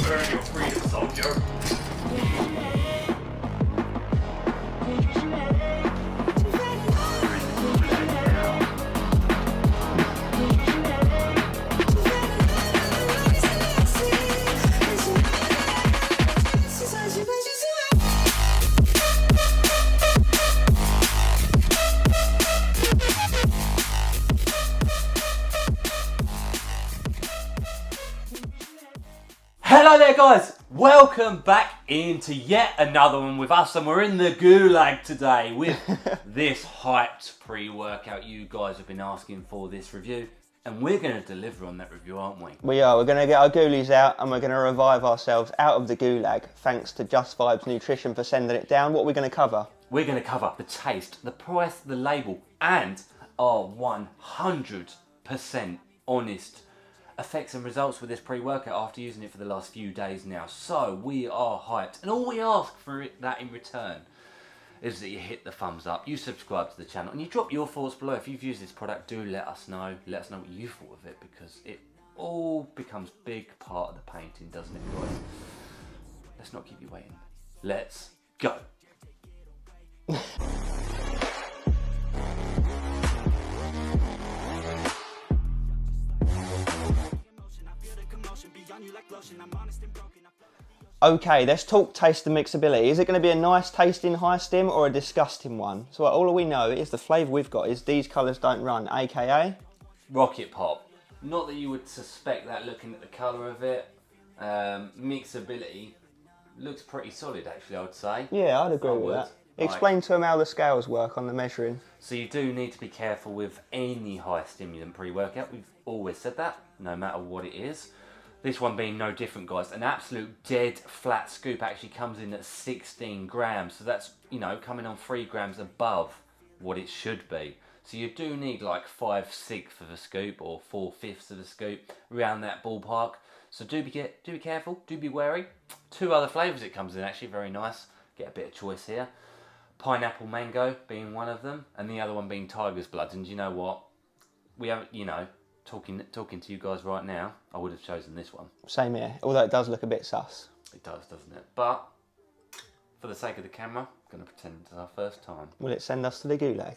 Earn your freedom, soldier. Hello there guys, welcome back into yet another one with us, and we're in the Gulag today with this hyped pre-workout. You guys have been asking for this review and we're going to deliver on that review, aren't we? We are. We're going to get our ghoulies out and we're going to revive ourselves out of the Gulag, thanks to Just Vibes Nutrition for sending it down. What are we going to cover? We're going to cover the taste, the price, the label, and our 100% honest effects and results with this pre-workout after using it for the last few days now. So we are hyped, and all we ask for that in return is that you hit the thumbs up, you subscribe to the channel, and you drop your thoughts below. If you've used this product, do let us know what you thought of it, because it all becomes a big part of the painting, doesn't it guys? Let's not keep you waiting, let's go. Okay, let's talk taste and mixability. Is it going to be a nice tasting high stim or a disgusting one? So all we know is the flavour we've got is these colours don't run, aka Rocket Pop. Not that you would suspect that looking at the colour of it. Mixability looks pretty solid actually, I would say. Yeah, I'd agree with that. Explain to them how the scales work on the measuring. So you do need to be careful with any high stimulant pre-workout. We've always said that, no matter what it is. This one being no different, guys. An absolute dead flat scoop actually comes in at 16 grams. So that's, you know, coming on 3 grams above what it should be. So you do need like 5/6 of a scoop or 4/5 of a scoop, around that ballpark. So do be careful, do be wary. 2 other flavours it comes in actually, very nice. Get a bit of choice here. Pineapple mango being one of them, and the other one being tiger's blood. And you know what? We haven't, you know, talking to you guys right now, I would have chosen this one. Same here, although it does look a bit sus. It does, doesn't it? But for the sake of the camera, I'm going to pretend it's our first time. Will it send us to the Gulag?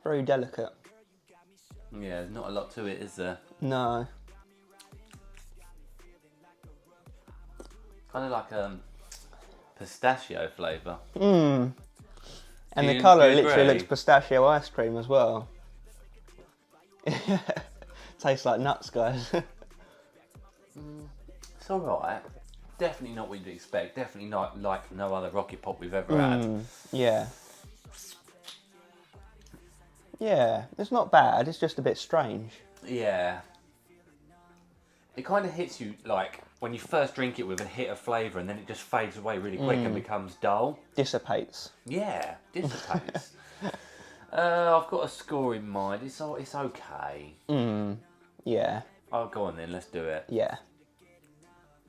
Very delicate. Yeah, there's not a lot to it, is there? No. Kind of like pistachio flavour. Mmm. And the colour literally agree? looks pistachio ice cream as well. Tastes like nuts, guys. It's alright. Definitely not what you'd expect. Definitely not like no other Rocket Pop we've ever had. Yeah. Yeah, it's not bad, it's just a bit strange. Yeah. It kind of hits you like when you first drink it with a hit of flavour, and then it just fades away really quick and becomes dull. Dissipates. Yeah, dissipates. I've got a score in mind. It's okay. Yeah. Oh, go on then. Let's do it. Yeah.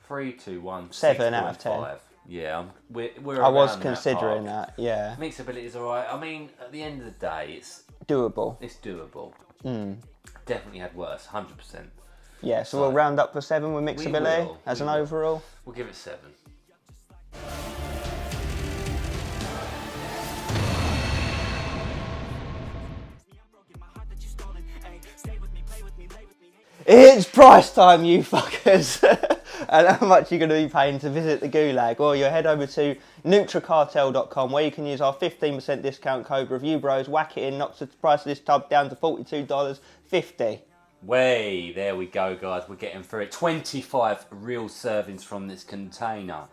3, 2, 1. 7 out of 10. 6.5. Yeah, we're. I was around considering that. Yeah. Mixability is alright. I mean, at the end of the day, it's Doable. doable. Definitely had worse. 100%. Yeah, so we'll round up for 7 with mixability as an overall. We'll give it 7. It's price time, you fuckers! And how much you're going to be paying to visit the Gulag? Well, you head over to nutricartel.com, where you can use our 15% discount code ReviewBros, whack it in, knocks the price of this tub down to $42.50. Way, there we go, guys. We're getting through it. 25 real servings from this container.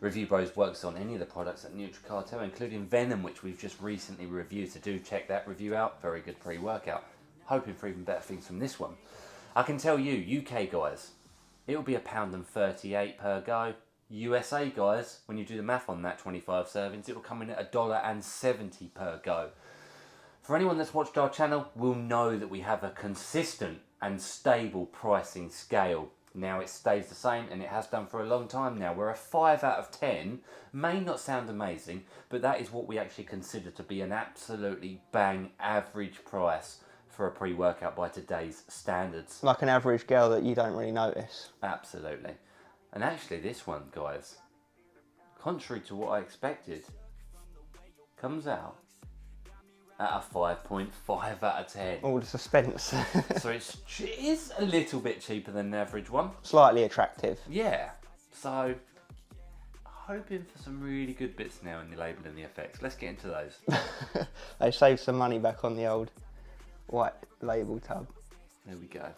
Review Bros works on any of the products at NutriCartel, including Venom, which we've just recently reviewed. So do check that review out. Very good pre-workout. Hoping for even better things from this one. I can tell you, UK guys, it'll be £1.38 per go. USA guys, when you do the math on that 25 servings, it'll come in at $1.70 per go. For anyone that's watched our channel will know that we have a consistent and stable pricing scale Now it stays the same, and it has done for a long time now. Where a 5 out of 10 may not sound amazing, but that is what we actually consider to be an absolutely bang average price for a pre-workout by today's standards. Like an average girl that you don't really notice. Absolutely. And actually this one, guys, contrary to what I expected, comes out at a 5.5 out of 10. All the suspense. So it is a little bit cheaper than an average one. Slightly attractive. Yeah. So hoping for some really good bits now in the label and the effects. Let's get into those. They saved some money back on the old white label tub. There we go.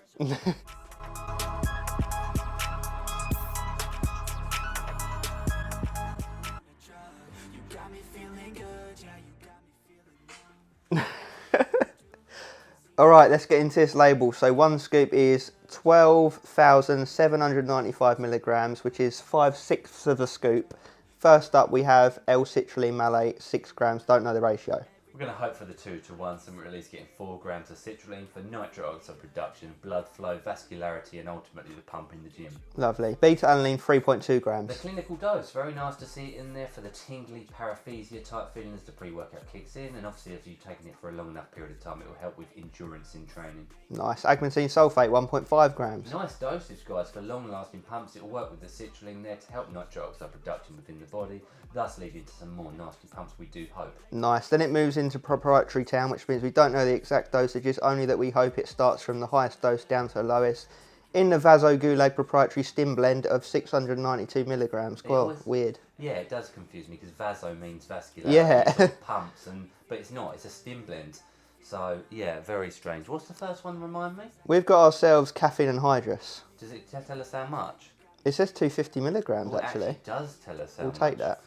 Alright, let's get into this label. So one scoop is 12,795 milligrams, which is 5/6 of a scoop. First up we have L-citrulline malate, 6 grams, don't know the ratio. We're going to hope for the 2 to 1, so we're at least getting 4 grams of citrulline for nitric oxide production, blood flow, vascularity, and ultimately the pump in the gym. Lovely. Beta-alanine, 3.2 The grams. clinical dose, very nice to see it in there for the tingly parathesia type feeling as the pre-workout kicks in, and obviously if you've taken it for a long enough period of time, it will help with endurance in training. Nice. Agmatine sulfate, 1.5 grams. Nice dosage, guys, for long-lasting pumps. It will work with the citrulline there to help nitric oxide production within the body, thus leading to some more nasty pumps, we do hope. Nice. Then it moves into proprietary town, which means we don't know the exact dosages, only that we hope it starts from the highest dose down to the lowest. In the Vaso Gulag proprietary stim blend of 692 milligrams. Well, weird. Yeah, it does confuse me because vaso means vascular. Yeah. Sort of pumps, but it's not. It's a stim blend. So yeah, very strange. What's the first one? Remind me. We've got ourselves caffeine anhydrous. Does it tell us how much? It says 250 milligrams Well, actually. It does tell us how We'll much. take that.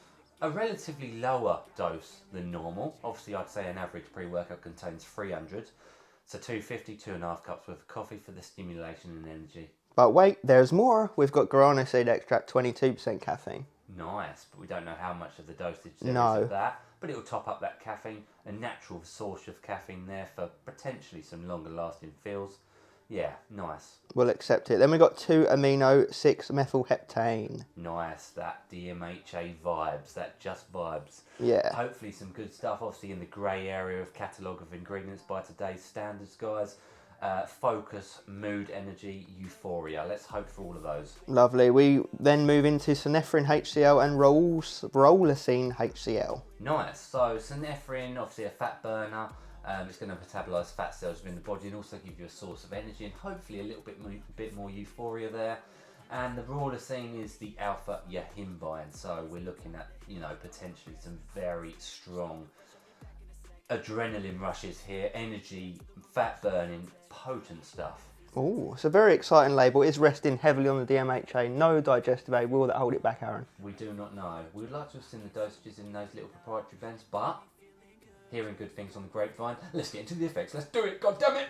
A relatively lower dose than normal. Obviously, I'd say an average pre-workout contains 300. So 250, 2.5 cups worth of coffee for the stimulation and energy. But wait, there's more. We've got guarana seed extract, 22% caffeine. Nice, but we don't know how much of the dosage there is No. of that. But it'll top up that caffeine. A natural source of caffeine there for potentially some longer lasting feels. Yeah, nice. We'll accept it. Then we've got 2-amino 6-methylheptane. Nice, that DMHA vibes, that just vibes. Yeah. Hopefully some good stuff, obviously in the grey area of catalogue of ingredients by today's standards, guys. Focus, mood, energy, euphoria. Let's hope for all of those. Lovely. We then move into synephrine HCl and roloxine HCl. Nice. So synephrine, obviously a fat burner. It's going to metabolise fat cells within the body and also give you a source of energy and hopefully a little bit more euphoria there. And the roloxine is the alpha yahimbine. So we're looking at, potentially some very strong adrenaline rushes here, energy, fat burning, potent stuff. Oh, it's a very exciting label. It's resting heavily on the DMHA. No digestive aid. Will that hold it back, Aaron? We do not know. We would like to have seen the dosages in those little proprietary blends, but hearing good things on the grapevine. Let's get into the effects. Let's do it. God damn it!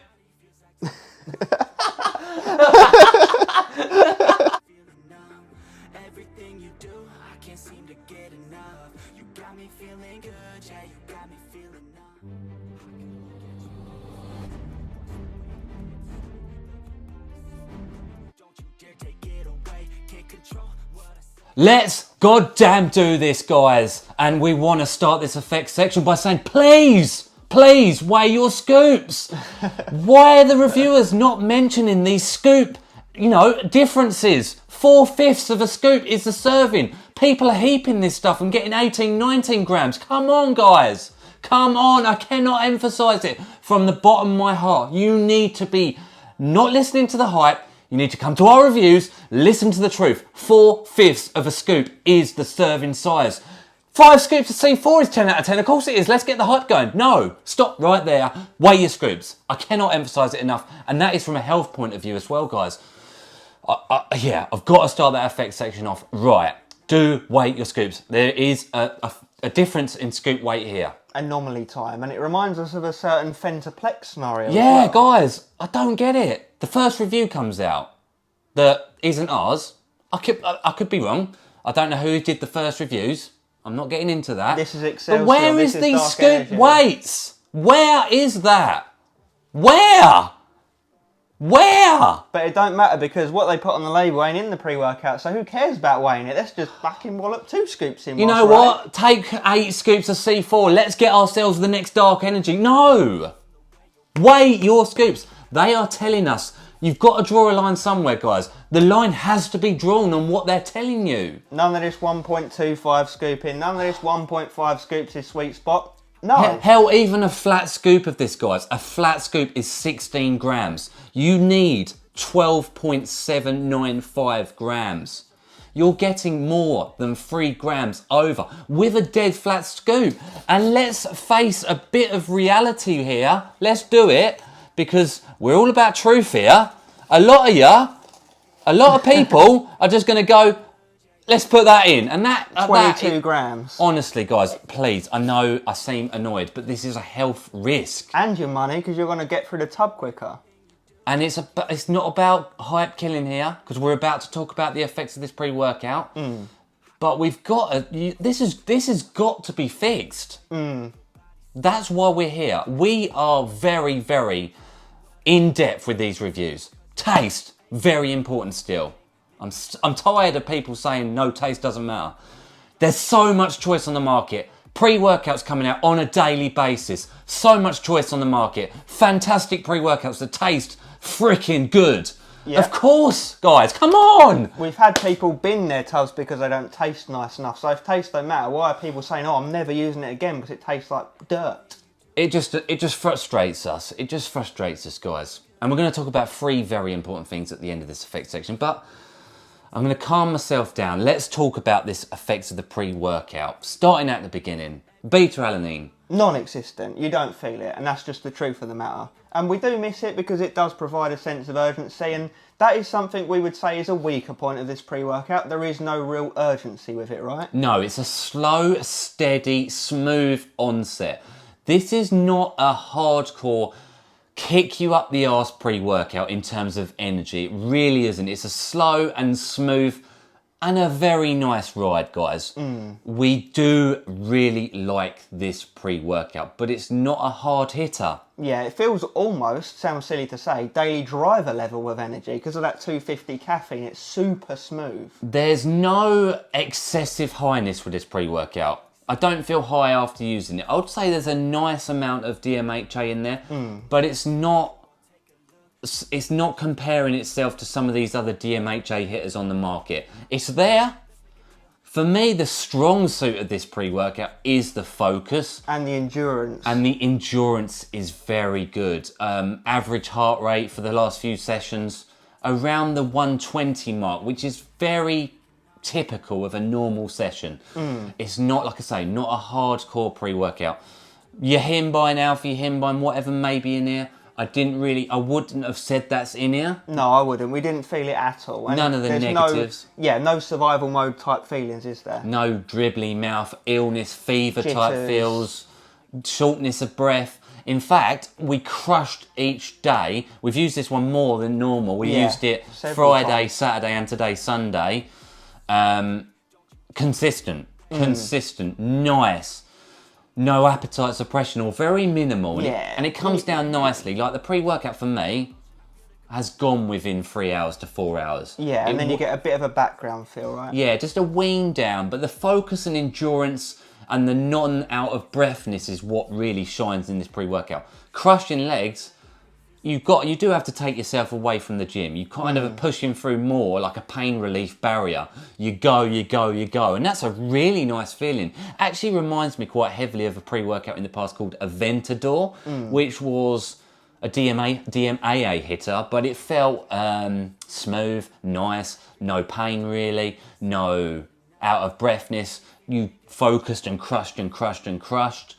Everything you do, I can't seem to get enough. You got me feeling good, yeah, you got me feeling Don't you dare take it away, can't control what I say. Let's goddamn do this, guys. And we want to start this effects section by saying, please weigh your scoops. Why are the reviewers not mentioning these scoop, differences? 4/5 of a scoop is the serving. People are heaping this stuff and getting 18, 19 grams. Come on, guys. Come on. I cannot emphasize it from the bottom of my heart. You need to be not listening to the hype. You need to come to our reviews, listen to the truth. 4/5 of a scoop is the serving size. 5 scoops of C4 is 10 out of 10. Of course it is. Let's get the hype going. No, stop right there. Weigh your scoops. I cannot emphasize it enough. And that is from a health point of view as well, guys. I've got to start that effect section off right. Do weigh your scoops. There is a difference in scoop weight here. Anomaly time, and it reminds us of a certain Fentaplex scenario. Yeah, as well. guys, I don't get it. The first review comes out that isn't ours. I could be wrong. I don't know who did the first reviews. I'm not getting into that. This is Excelsior. But where this is these Dark scoop Energy. weights? Where is that? Where? Where? But it don't matter because what they put on the label ain't in the pre-workout, so who cares about weighing it? Let's just fucking wallop 2 scoops in. You know what? Take 8 scoops of C4. Let's get ourselves the next dark energy. No! Weigh your scoops. They are telling us you've got to draw a line somewhere, guys. The line has to be drawn on what they're telling you. None of this 1.25 scooping, none of this 1.5 scoops is sweet spot. No. Hell, even a flat scoop of this, guys. A flat scoop is 16 grams. You need 12.795 grams. You're getting more than 3 grams over with a dead flat scoop. And let's face a bit of reality here. Let's do it because we're all about truth here. A lot of people are just going to go, let's put that in. And that 22 grams. Honestly, guys, please, I know I seem annoyed, but this is a health risk. And your money because you're going to get through the tub quicker. And it's not about hype killing here, because we're about to talk about the effects of this pre-workout. But we've got this has got to be fixed. That's why we're here. We are very, very in depth with these reviews. Taste, very important still. I'm tired of people saying no, taste doesn't matter. There's so much choice on the market. Pre-workouts coming out on a daily basis. So much choice on the market. Fantastic pre-workouts that taste freaking good. Yeah. Of course, guys, come on! We've had people bin their tubs because they don't taste nice enough. So if taste don't matter, why are people saying, oh, I'm never using it again because it tastes like dirt? It just frustrates us. It just frustrates us, guys. And we're going to talk about 3 very important things at the end of this effects section. But I'm going to calm myself down. Let's talk about this effects of the pre-workout. Starting at the beginning. Beta-alanine. Non-existent. You don't feel it. And that's just the truth of the matter. And we do miss it because it does provide a sense of urgency. And that is something we would say is a weaker point of this pre-workout. There is no real urgency with it, right? No, it's a slow, steady, smooth onset. This is not a hardcore kick you up the arse pre-workout in terms of energy. It really isn't. It's a slow and smooth and a very nice ride, guys. We do really like this pre-workout, but it's not a hard hitter. Yeah, it feels almost, sounds silly to say, daily driver level with energy because of that 250 caffeine. It's super smooth. There's no excessive highness with this pre-workout. I don't feel high after using it. I would say there's a nice amount of DMHA in there, but it's not comparing itself to some of these other DMHA hitters on the market. It's there. For me, the strong suit of this pre-workout is the focus. And the endurance. And the endurance is very good. Average heart rate for the last few sessions, around the 120 mark, which is very typical of a normal session. It's not, like I say, not a hardcore pre-workout. Your Himbine, Alpha, your Himbine, whatever may be in here, I wouldn't have said that's in here. No, I wouldn't. We didn't feel it at all. And none of the negatives. No survival mode type feelings, is there? No dribbly mouth, illness, fever Jitters. type feels, shortness of breath. In fact, we crushed each day. We've used this one more than normal. We used it Friday, times. Saturday and today, Sunday. Consistent, nice. No appetite suppression or very minimal. And it comes down nicely. Like the pre-workout for me has gone within 3 hours to 4 hours. Yeah, and then you get a bit of a background feel, right? Yeah, just a wean down. But the focus and endurance and the non-out of breathness is what really shines in this pre-workout. Crushing legs, you do have to take yourself away from the gym. You kind of are pushing through more like a pain relief barrier. You go. And that's a really nice feeling. Actually reminds me quite heavily of a pre-workout in the past called Aventador, which was a DMAA hitter, but it felt smooth, nice, no pain really, no out of breathness. You focused and crushed and crushed and crushed.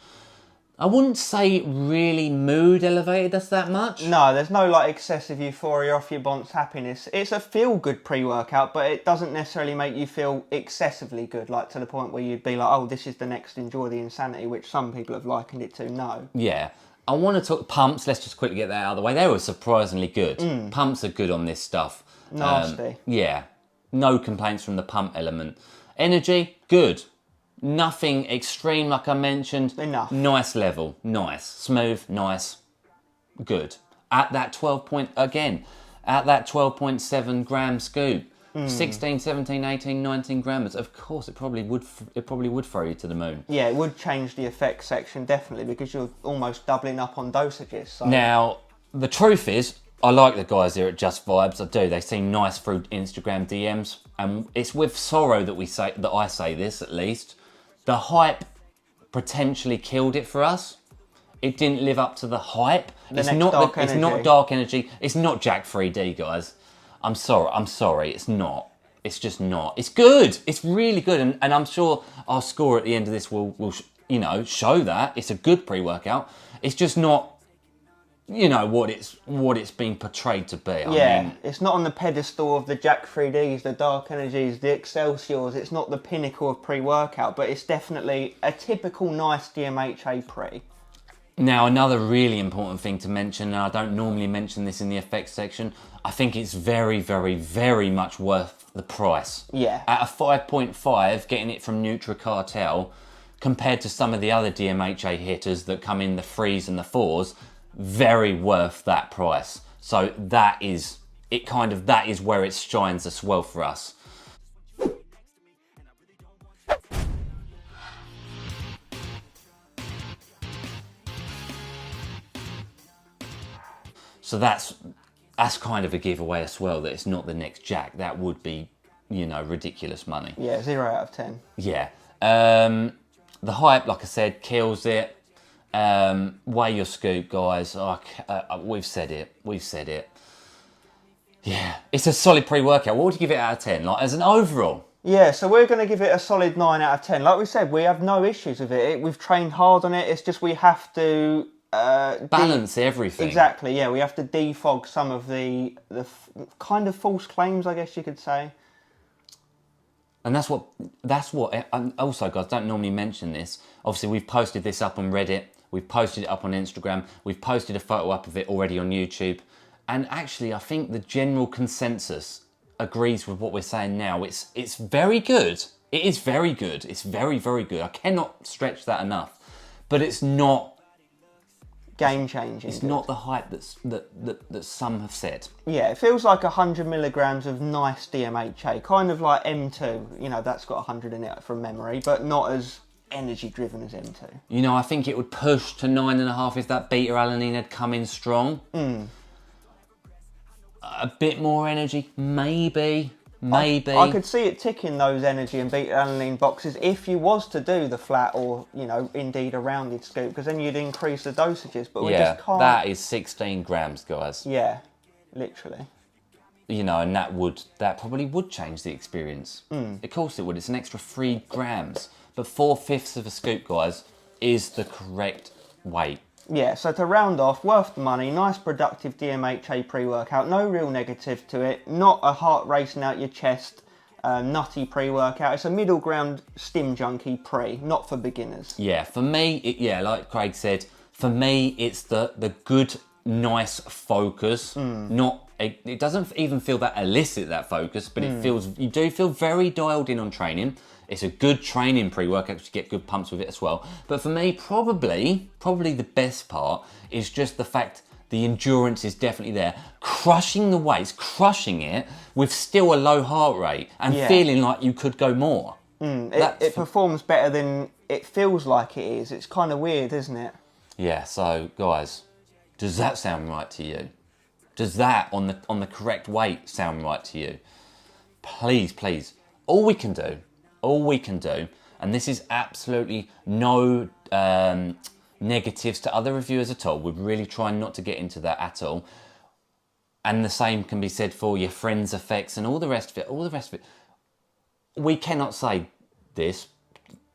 I wouldn't say really mood elevated us that much. No, there's no like excessive euphoria off your bont's happiness. It's a feel-good pre-workout, but it doesn't necessarily make you feel excessively good, like to the point where you'd be like, oh, this is the next Enjoy the Insanity, which some people have likened it to. No. Yeah. I want to talk pumps. Let's just quickly get that out of the way. They were surprisingly good. Pumps are good on this stuff. Nasty. Yeah. No complaints from the pump element. Energy, good. Nothing extreme, like I mentioned. Enough. Nice level, nice. Smooth, nice, good. at that 12.7 gram scoop. 16, 17, 18, 19 grams. Of course, it probably would throw you to the moon. Yeah, it would change the effects section, definitely, because you're almost doubling up on dosages. So. Now, the truth is, I like the guys here at Just Vibes. I do. They seem nice through Instagram DMs, and it's with sorrow that I say this. At least the hype potentially killed it for us. It didn't live up to the hype. It's not dark energy. It's not Jack 3D, guys. I'm sorry. It's not. It's just not. It's good. It's really good, and I'm sure our score at the end of this will show that it's a good pre-workout. It's just not, what it's been portrayed to be. I mean, it's not on the pedestal of the Jack 3Ds, the Dark Energies, the Excelsiors. It's not the pinnacle of pre-workout, but it's definitely a typical nice DMHA pre. Now, another really important thing to mention, and I don't normally mention this in the effects section, I think it's very, very, very much worth the price. Yeah. At a 5.5, getting it from Nutra compared to some of the other DMHA hitters that come in the 3s and the 4s, very worth that price. So that is where it shines as well for us. So that's kind of a giveaway as well, that it's not the next Jack. That would be, ridiculous money. Yeah, 0 out of 10. Yeah. The hype, like I said, kills it. Weigh your scoop, guys. We've said it. Yeah. It's a solid pre-workout. What would you give it out of 10? Like, as an overall? Yeah, so we're going to give it a solid 9 out of 10. Like we said, we have no issues with it. We've trained hard on it. It's just we have to... balance everything. Exactly, yeah. We have to defog some of the kind of false claims, I guess you could say. And that's what, and also, guys, don't normally mention this. Obviously, we've posted this up on Reddit. We've posted it up on Instagram. We've posted a photo up of it already on YouTube. And actually, I think the general consensus agrees with what we're saying now. It's very good. It is very good. It's very, very good. I cannot stretch that enough. But it's not game changing. It's not the hype that some have said. Yeah, it feels like 100 milligrams of nice DMHA, kind of like M2. That's got 100 in it from memory, but not as energy driven as M2. I think it would push to 9.5 if that beta alanine had come in strong. A bit more energy, maybe. I could see it ticking those energy and beta alanine boxes if you was to do the flat or, indeed a rounded scoop, because then you'd increase the dosages, but we just can't. That is 16 grams, guys. Yeah, literally. And that probably would change the experience. Of course it would. It's an extra 3 grams. But 4/5 of a scoop, guys, is the correct weight. Yeah, so to round off, worth the money, nice productive DMHA pre-workout, no real negative to it, not a heart racing out your chest, nutty pre-workout. It's a middle ground stim junkie pre, not for beginners. Yeah, for me, like Craig said, for me it's the good, nice focus. It doesn't even feel that illicit, that focus, but you do feel very dialed in on training. It's a good training pre-workout because you get good pumps with it as well. But for me, probably the best part is just the fact the endurance is definitely there. Crushing the weights, crushing it with still a low heart rate and feeling like you could go more. It performs better than it feels like it is. It's kind of weird, isn't it? Yeah, so guys, does that sound right to you? Does that on the correct weight sound right to you? Please, all we can do, and this is absolutely no negatives to other reviewers at all. We're really trying not to get into that at all. And the same can be said for your friends' effects and all the rest of it. We cannot say this,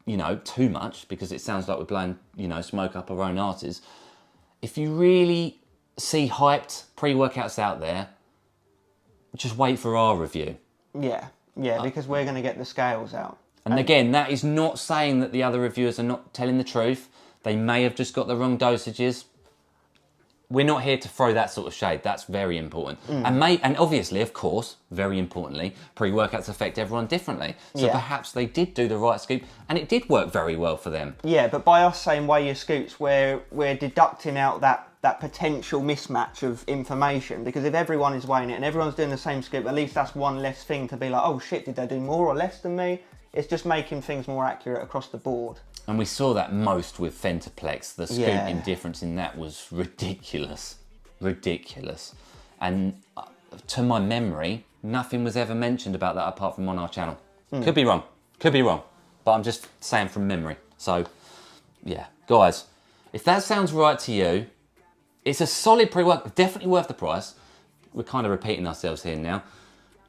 too much, because it sounds like we're blowing, smoke up our own arses. If you really see hyped pre-workouts out there, just wait for our review. Yeah, because we're going to get the scales out. And again, that is not saying that the other reviewers are not telling the truth. They may have just got the wrong dosages. we're not here to throw that sort of shade. That's very important. And obviously, of course, very importantly, pre-workouts affect everyone differently. So perhaps they did do the right scoop and it did work very well for them. Yeah, but by us saying weigh your scoops, we're deducting out that potential mismatch of information, because if everyone is weighing it and everyone's doing the same scoop, at least that's one less thing to be like, oh shit, did they do more or less than me? It's just making things more accurate across the board. And we saw that most with Fentaplex. The scooping difference in that was ridiculous. Ridiculous. And to my memory, nothing was ever mentioned about that apart from on our channel. Could be wrong. Could be wrong. But I'm just saying from memory. So, yeah. Guys, if that sounds right to you, it's a solid pre-work. Definitely worth the price. We're kind of repeating ourselves here now.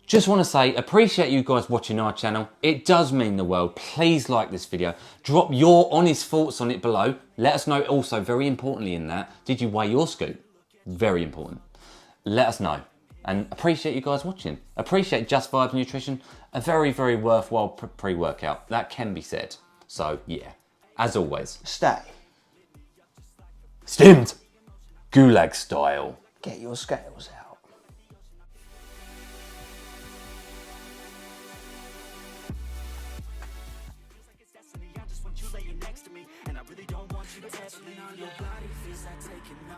Just want to say, appreciate you guys watching our channel. It does mean the world. Please like this video. Drop your honest thoughts on it below. Let us know also, very importantly in that, did you weigh your scoop? Very important. Let us know. And appreciate you guys watching. Appreciate Just Vibes Nutrition. A very, very worthwhile pre-workout. That can be said. So, yeah. As always. Stay. Stimmed. Gulag style. Get your scales out. I just want you laying next to me, and I really don't want you to touch me. On your body feels like taking off.